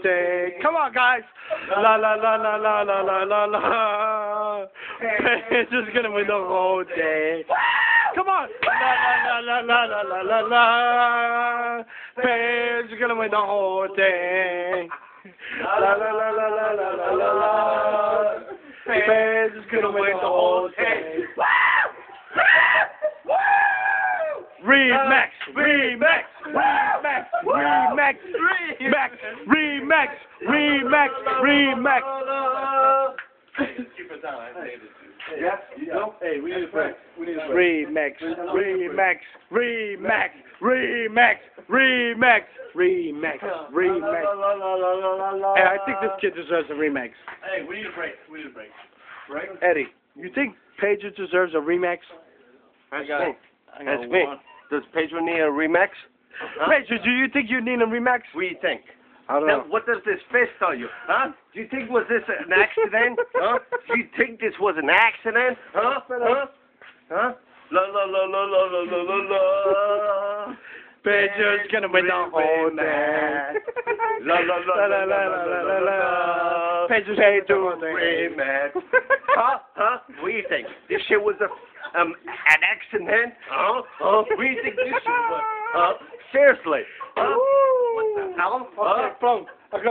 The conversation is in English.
day. Come on, guys. La la la la la la la la la. Paige is gonna win the whole day. Come on. La la la la la la la la. Paige is gonna win the whole day. La la la la la la la la la. Paige is gonna win the whole day. Remix, remix, remix, remix, remix, remix, remix, remix. Keep it down. I saved it. Yeah? No? Hey, we need a break. We need a Remix, break. remix, remix, remix, remix, remix, remix. Hey, I think this kid deserves a remix. Hey, we need a break. We need a break. Break? Eddie, you think Paige deserves a remix? That's me. Does Pedro need a remix? Paige, do you think you need a remix? What do you think? I don't know. What does this fist tell you? Huh? Do you think was this an accident? Huh? Do you think this was an accident? Huh? Huh? Huh? La la la la la la la la la. Pedro's gonna win the whole day. La la la la la la la la. Pedro's remix. Huh? Huh? What do you think? This shit was an accident? Huh? Huh? What do you think this shit was? Seriously? Huh? What the hell? Okay,